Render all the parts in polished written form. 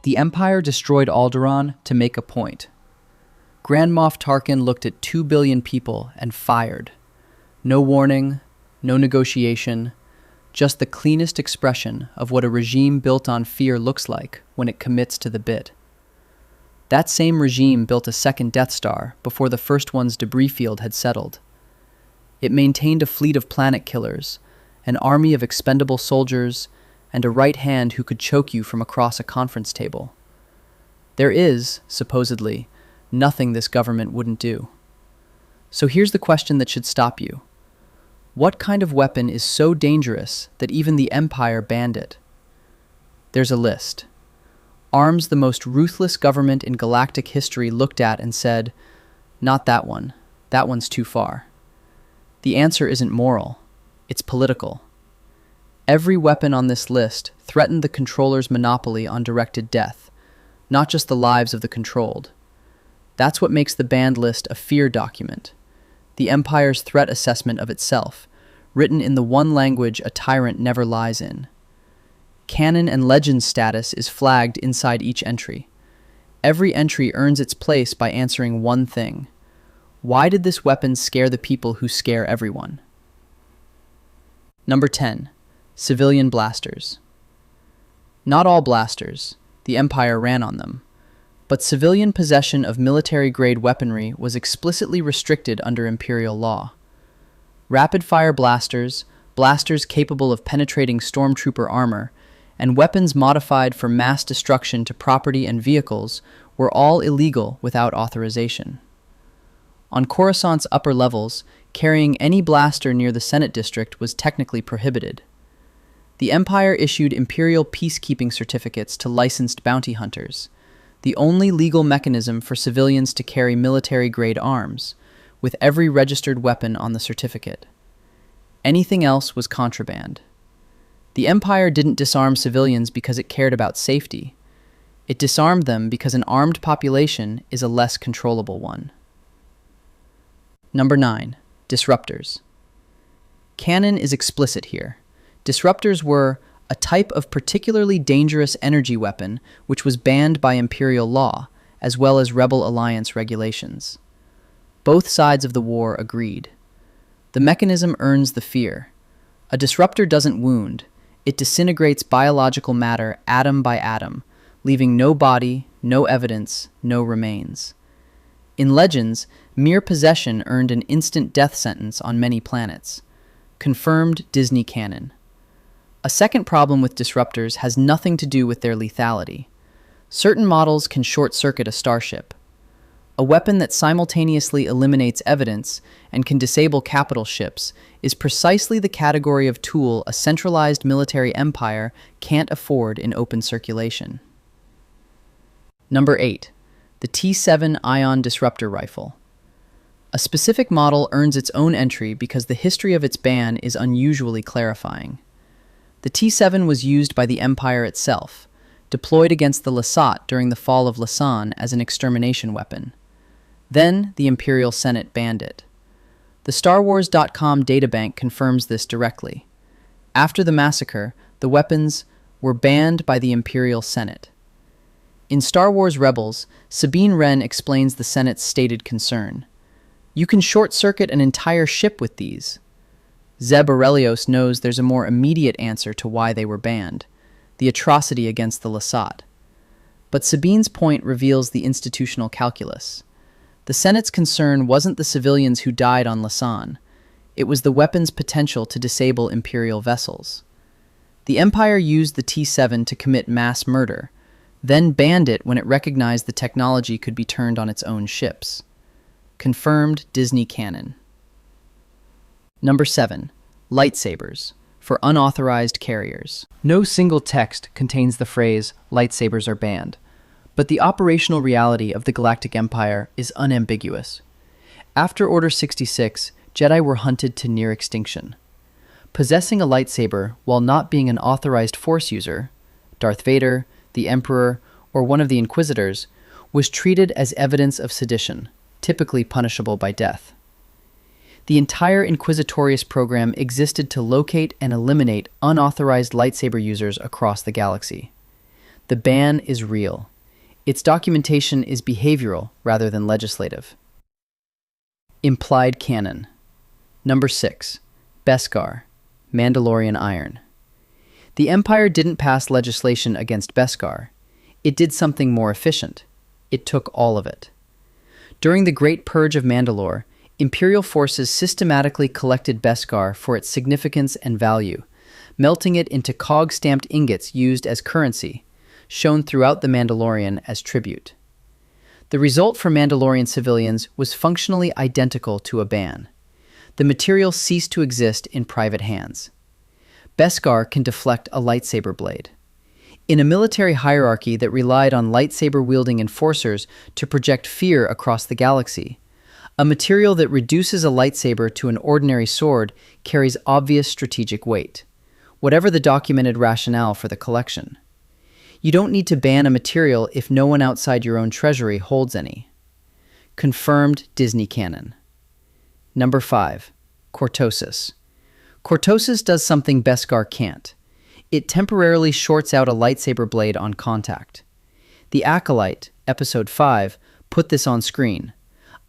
The Empire destroyed Alderaan to make a point. Grand Moff Tarkin looked at 2 billion people and fired. No warning, no negotiation, just the cleanest expression of what a regime built on fear looks like when it commits to the bit. That same regime built a second Death Star before the first one's debris field had settled. It maintained a fleet of planet killers, an army of expendable soldiers, and a right hand who could choke you from across a conference table. There is, supposedly, nothing this government wouldn't do. So here's the question that should stop you. What kind of weapon is so dangerous that even the Empire banned it? There's a list. Arms the most ruthless government in galactic history looked at and said, "Not that one. That one's too far." The answer isn't moral. It's political. Every weapon on this list threatened the controller's monopoly on directed death, not just the lives of the controlled. That's what makes the banned list a fear document, the Empire's threat assessment of itself, written in the one language a tyrant never lies in. Canon and legend status is flagged inside each entry. Every entry earns its place by answering one thing. Why did this weapon scare the people who scare everyone? Number 10. Civilian blasters. Not all blasters. The Empire ran on them. But civilian possession of military-grade weaponry was explicitly restricted under Imperial law. Rapid-fire blasters, blasters capable of penetrating stormtrooper armor, and weapons modified for mass destruction to property and vehicles were all illegal without authorization. On Coruscant's upper levels, carrying any blaster near the Senate district was technically prohibited. The Empire issued Imperial peacekeeping certificates to licensed bounty hunters, the only legal mechanism for civilians to carry military-grade arms, with every registered weapon on the certificate. Anything else was contraband. The Empire didn't disarm civilians because it cared about safety. It disarmed them because an armed population is a less controllable one. Number 9. Disruptors. Canon is explicit here. Disruptors were a type of particularly dangerous energy weapon which was banned by Imperial law, as well as Rebel Alliance regulations. Both sides of the war agreed. The mechanism earns the fear. A disruptor doesn't wound. It disintegrates biological matter atom by atom, leaving no body, no evidence, no remains. In Legends, mere possession earned an instant death sentence on many planets. Confirmed Disney canon. A second problem with disruptors has nothing to do with their lethality. Certain models can short-circuit a starship. A weapon that simultaneously eliminates evidence and can disable capital ships is precisely the category of tool a centralized military empire can't afford in open circulation. Number 8. The T7 Ion Disruptor Rifle. A specific model earns its own entry because the history of its ban is unusually clarifying. The T7 was used by the Empire itself, deployed against the Lasat during the fall of Lasan as an extermination weapon. Then, the Imperial Senate banned it. The StarWars.com databank confirms this directly. After the massacre, the weapons were banned by the Imperial Senate. In Star Wars Rebels, Sabine Wren explains the Senate's stated concern. You can short-circuit an entire ship with these. Zeb Aurelios knows there's a more immediate answer to why they were banned, the atrocity against the Lasat. But Sabine's point reveals the institutional calculus. The Senate's concern wasn't the civilians who died on Lasan. It was the weapon's potential to disable Imperial vessels. The Empire used the T7 to commit mass murder, then banned it when it recognized the technology could be turned on its own ships. Confirmed Disney canon. Number 7. Lightsabers, for unauthorized carriers. No single text contains the phrase, lightsabers are banned, but the operational reality of the Galactic Empire is unambiguous. After Order 66, Jedi were hunted to near extinction. Possessing a lightsaber while not being an authorized Force user, Darth Vader, the Emperor, or one of the Inquisitors, was treated as evidence of sedition, typically punishable by death. The entire Inquisitorius program existed to locate and eliminate unauthorized lightsaber users across the galaxy. The ban is real. Its documentation is behavioral rather than legislative. Implied canon. Number 6. Beskar, Mandalorian iron. The Empire didn't pass legislation against Beskar. It did something more efficient. It took all of it. During the Great Purge of Mandalore, Imperial forces systematically collected Beskar for its significance and value, melting it into cog-stamped ingots used as currency, shown throughout the Mandalorian as tribute. The result for Mandalorian civilians was functionally identical to a ban. The material ceased to exist in private hands. Beskar can deflect a lightsaber blade. In a military hierarchy that relied on lightsaber-wielding enforcers to project fear across the galaxy, a material that reduces a lightsaber to an ordinary sword carries obvious strategic weight, whatever the documented rationale for the collection. You don't need to ban a material if no one outside your own treasury holds any. Confirmed Disney canon. Number 5. Cortosis. Cortosis does something Beskar can't. It temporarily shorts out a lightsaber blade on contact. The Acolyte, Episode 5, put this on screen.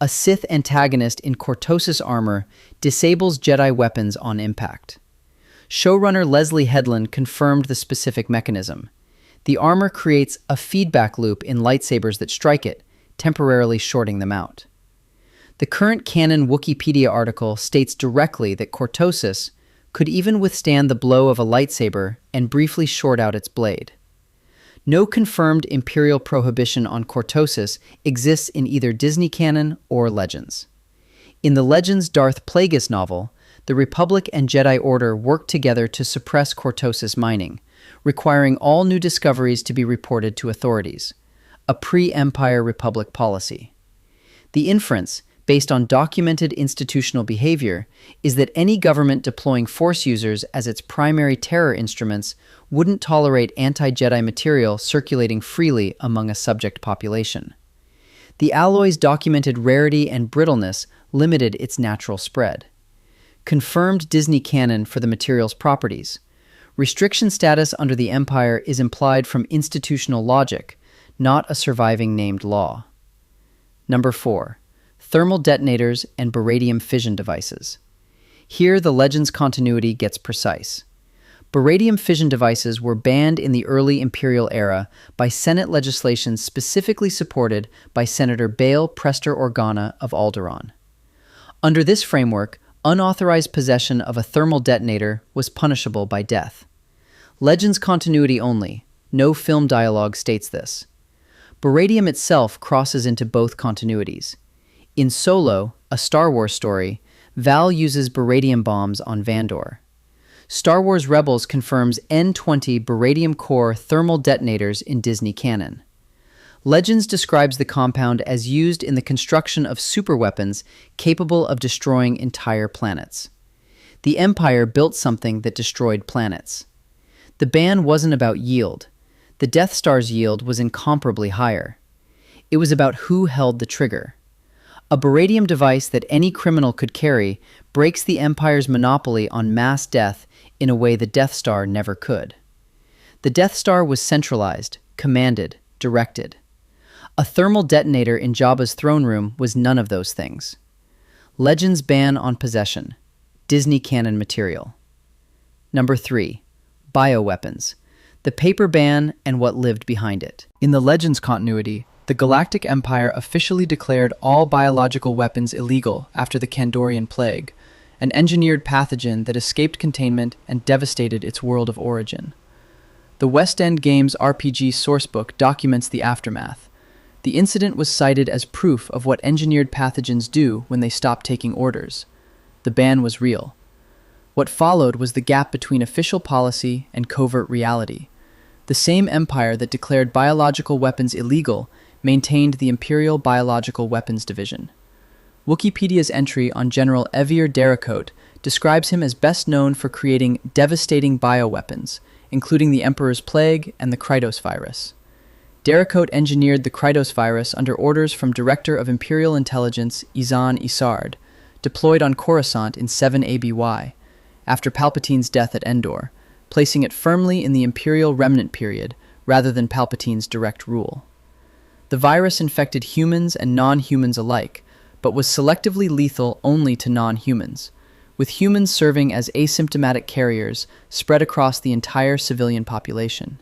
A Sith antagonist in Cortosis armor disables Jedi weapons on impact. Showrunner Leslie Headland confirmed the specific mechanism. The armor creates a feedback loop in lightsabers that strike it, temporarily shorting them out. The current canon Wikipedia article states directly that Cortosis could even withstand the blow of a lightsaber and briefly short out its blade. No confirmed Imperial prohibition on Cortosis exists in either Disney canon or Legends. In the Legends Darth Plagueis novel, the Republic and Jedi Order worked together to suppress Cortosis mining, requiring all new discoveries to be reported to authorities, a pre-Empire Republic policy. The inference, based on documented institutional behavior, is that any government deploying Force users as its primary terror instruments wouldn't tolerate anti-Jedi material circulating freely among a subject population. The alloy's documented rarity and brittleness limited its natural spread. Confirmed Disney canon for the material's properties. Restriction status under the Empire is implied from institutional logic, not a surviving named law. Number 4. Thermal detonators and baradium fission devices. Here, the Legends continuity gets precise. Baradium fission devices were banned in the early Imperial era by Senate legislation specifically supported by Senator Bail Prester Organa of Alderaan. Under this framework, unauthorized possession of a thermal detonator was punishable by death. Legends continuity only, no film dialogue states this. Baradium itself crosses into both continuities. In Solo, a Star Wars story, Val uses baradium bombs on Vandor. Star Wars Rebels confirms N-20 baradium core thermal detonators in Disney canon. Legends describes the compound as used in the construction of superweapons capable of destroying entire planets. The Empire built something that destroyed planets. The ban wasn't about yield. The Death Star's yield was incomparably higher. It was about who held the trigger. A baradium device that any criminal could carry breaks the Empire's monopoly on mass death in a way the Death Star never could. The Death Star was centralized, commanded, directed. A thermal detonator in Jabba's throne room was none of those things. Legends ban on possession. Disney canon material. Number 3. Bioweapons. The paper ban and what lived behind it. In the Legends continuity, the Galactic Empire officially declared all biological weapons illegal after the Kandorian Plague, an engineered pathogen that escaped containment and devastated its world of origin. The West End Games RPG sourcebook documents the aftermath. The incident was cited as proof of what engineered pathogens do when they stop taking orders. The ban was real. What followed was the gap between official policy and covert reality. The same empire that declared biological weapons illegal maintained the Imperial Biological Weapons Division. Wikipedia's entry on General Evir Dericote describes him as best known for creating devastating bioweapons, including the Emperor's Plague and the Krytos virus. Dericote engineered the Krytos virus under orders from Director of Imperial Intelligence Izan Isard, deployed on Coruscant in 7 ABY, after Palpatine's death at Endor, placing it firmly in the Imperial Remnant period, rather than Palpatine's direct rule. The virus infected humans and non-humans alike, but was selectively lethal only to non-humans, with humans serving as asymptomatic carriers spread across the entire civilian population.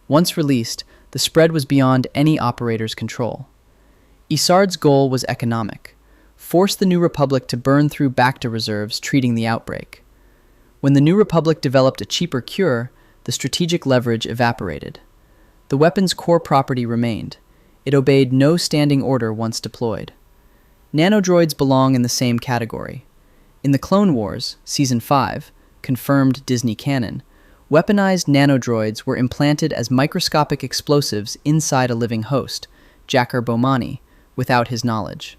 Once released, the spread was beyond any operator's control. Isard's goal was economic: force the New Republic to burn through Bacta reserves treating the outbreak. When the New Republic developed a cheaper cure, the strategic leverage evaporated. The weapon's core property remained. It obeyed no standing order once deployed. Nanodroids belong in the same category. In the Clone Wars, Season 5, confirmed Disney canon, weaponized nanodroids were implanted as microscopic explosives inside a living host, Jakar Bomani, without his knowledge.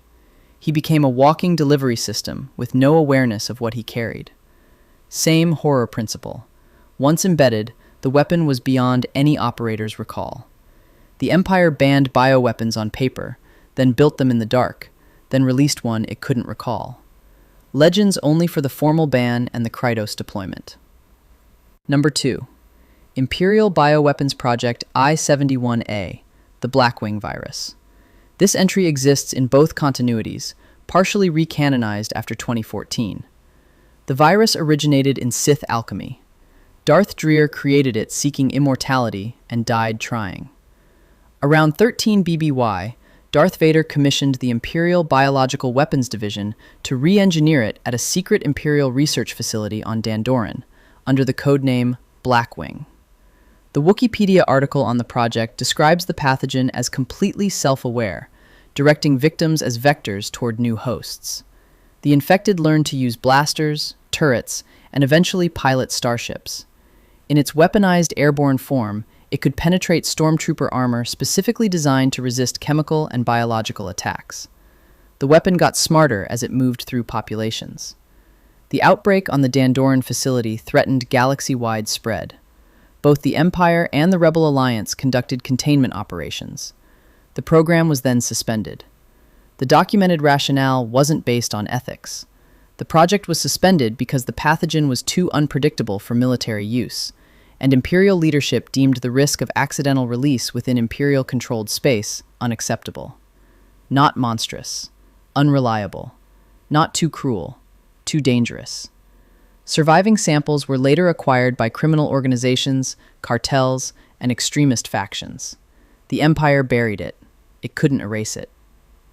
He became a walking delivery system with no awareness of what he carried. Same horror principle. Once embedded, the weapon was beyond any operator's recall. The Empire banned bioweapons on paper, then built them in the dark, then released one it couldn't recall. Legends only for the formal ban and the Krytos deployment. Number 2. Imperial Bioweapons Project I-71A, the Blackwing virus. This entry exists in both continuities, partially recanonized after 2014. The virus originated in Sith alchemy. Darth Vader created it seeking immortality and died trying. Around 13 BBY, Darth Vader commissioned the Imperial Biological Weapons Division to re-engineer it at a secret Imperial research facility on Dandorian, under the codename Blackwing. The Wikipedia article on the project describes the pathogen as completely self-aware, directing victims as vectors toward new hosts. The infected learned to use blasters, turrets, and eventually pilot starships. In its weaponized airborne form, it could penetrate stormtrooper armor specifically designed to resist chemical and biological attacks. The weapon got smarter as it moved through populations. The outbreak on the Dandorian facility threatened galaxy-wide spread. Both the Empire and the Rebel Alliance conducted containment operations. The program was then suspended. The documented rationale wasn't based on ethics. The project was suspended because the pathogen was too unpredictable for military use, and Imperial leadership deemed the risk of accidental release within Imperial-controlled space unacceptable. Not monstrous, unreliable, not too cruel, too dangerous. Surviving samples were later acquired by criminal organizations, cartels, and extremist factions. The Empire buried it. It couldn't erase it.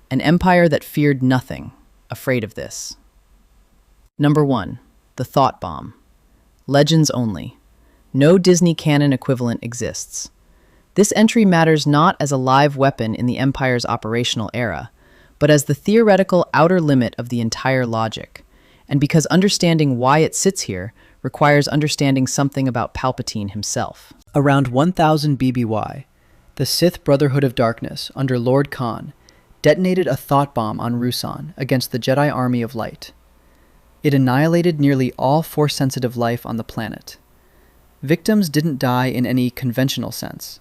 An empire that feared nothing, afraid of this. Number 1. The Thought Bomb. Legends only. No Disney canon equivalent exists. This entry matters not as a live weapon in the Empire's operational era, but as the theoretical outer limit of the entire logic, and because understanding why it sits here requires understanding something about Palpatine himself. Around 1000 BBY, the Sith Brotherhood of Darkness, under Lord Khan, detonated a thought bomb on Ruusan against the Jedi Army of Light. It annihilated nearly all Force-sensitive life on the planet. Victims didn't die in any conventional sense.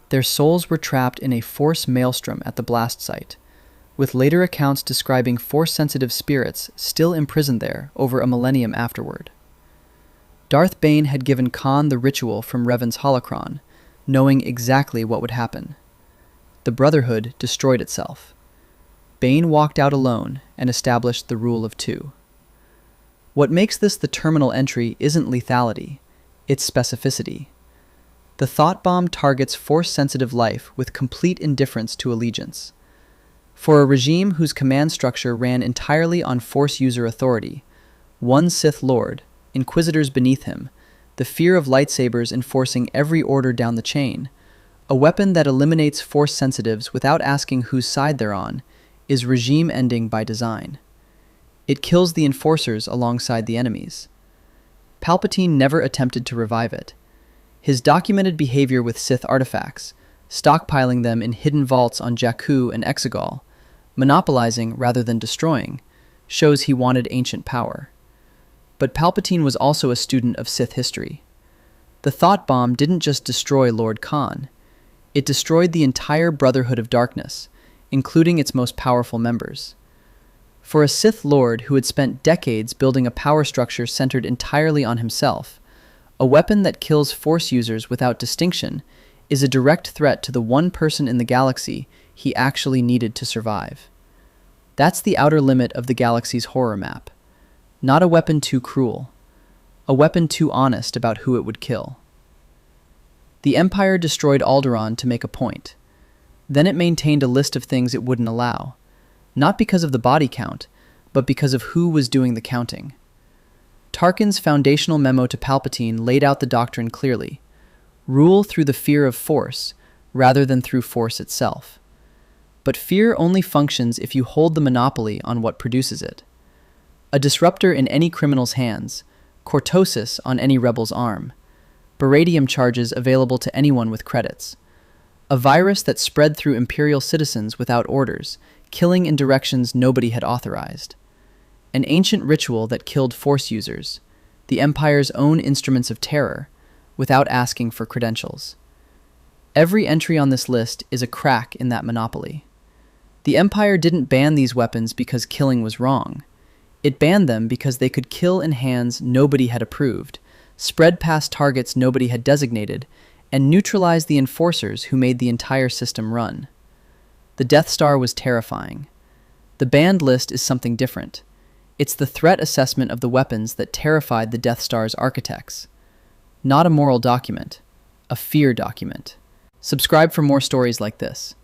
Their souls were trapped in a Force maelstrom at the blast site, with later accounts describing Force-sensitive spirits still imprisoned there over a millennium afterward. Darth Bane had given Khan the ritual from Revan's holocron, knowing exactly what would happen. The Brotherhood destroyed itself. Bane walked out alone and established the rule of two. What makes this the terminal entry isn't lethality, it's specificity. The thought bomb targets Force-sensitive life with complete indifference to allegiance. For a regime whose command structure ran entirely on Force user authority, one Sith Lord, Inquisitors beneath him, the fear of lightsabers enforcing every order down the chain, a weapon that eliminates Force sensitives without asking whose side they're on, is regime-ending by design. It kills the enforcers alongside the enemies. Palpatine never attempted to revive it. His documented behavior with Sith artifacts, stockpiling them in hidden vaults on Jakku and Exegol, monopolizing rather than destroying, shows he wanted ancient power. But Palpatine was also a student of Sith history. The thought bomb didn't just destroy Lord Khan. It destroyed the entire Brotherhood of Darkness, including its most powerful members. For a Sith Lord who had spent decades building a power structure centered entirely on himself, a weapon that kills Force users without distinction is a direct threat to the one person in the galaxy he actually needed to survive. That's the outer limit of the galaxy's horror map. Not a weapon too cruel, a weapon too honest about who it would kill. The Empire destroyed Alderaan to make a point. Then it maintained a list of things it wouldn't allow, not because of the body count, but because of who was doing the counting. Tarkin's foundational memo to Palpatine laid out the doctrine clearly: rule through the fear of force, rather than through force itself. But fear only functions if you hold the monopoly on what produces it. A disruptor in any criminal's hands, cortosis on any rebel's arm, beradium charges available to anyone with credits, a virus that spread through Imperial citizens without orders, killing in directions nobody had authorized, an ancient ritual that killed Force users, the Empire's own instruments of terror, without asking for credentials. Every entry on this list is a crack in that monopoly. The Empire didn't ban these weapons because killing was wrong. It banned them because they could kill in hands nobody had approved, spread past targets nobody had designated, and neutralize the enforcers who made the entire system run. The Death Star was terrifying. The banned list is something different. It's the threat assessment of the weapons that terrified the Death Star's architects. Not a moral document, a fear document. Subscribe for more stories like this.